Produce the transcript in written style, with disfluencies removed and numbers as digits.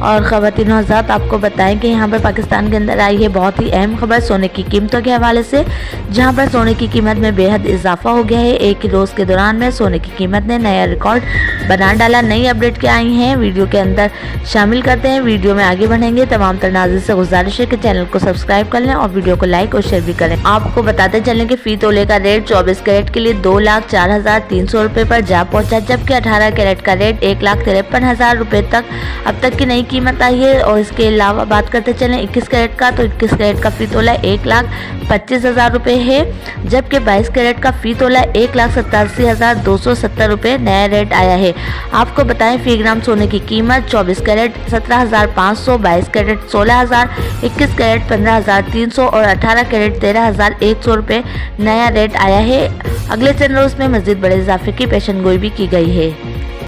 और ख़वातीन हज़रात, आपको बताएं कि यहाँ पर पाकिस्तान के अंदर आई है बहुत ही अहम खबर सोने की कीमतों के हवाले से, जहाँ पर सोने की कीमत में बेहद इजाफा हो गया है। एक ही रोज़ के दौरान में सोने की कीमत ने नया रिकॉर्ड बना डाला। नई अपडेट क्या आई हैं वीडियो के अंदर शामिल करते हैं। वीडियो में आगे बढ़ेंगे तमाम तर नाज़रीन से गुजारिश है कि चैनल को सब्सक्राइब कर लें और वीडियो को लाइक और शेयर भी करें। आपको बताते चलें कि फ़ी तोले का रेट 24 कैरेट के लिए 2,04,300 रुपये पर जा पहुँचा, जबकि 18 कैरेट का रेट 1,53,000 रुपये तक अब तक की नई कीमत आई है। और इसके अलावा बात करते चलें 21 कैरेट का, तो 21 कैरेट का फ़ी तोला 1,25,000 रुपये है, जबकि 22 कैरेट का फ़ी तोला 1,87,270 रुपये नया रेट आया है। आपको बताएं फ़ी ग्राम सोने की कीमत 24 कैरेट 17,500, 22 कैरेट 16,000, 21 कैरेट 15,300 और 18 कैरेट 13,100 रुपये नया रेट आया है। अगले 3 रोज़ में मज़ीद बड़े इजाफे की पेशेनगोई भी की गई है।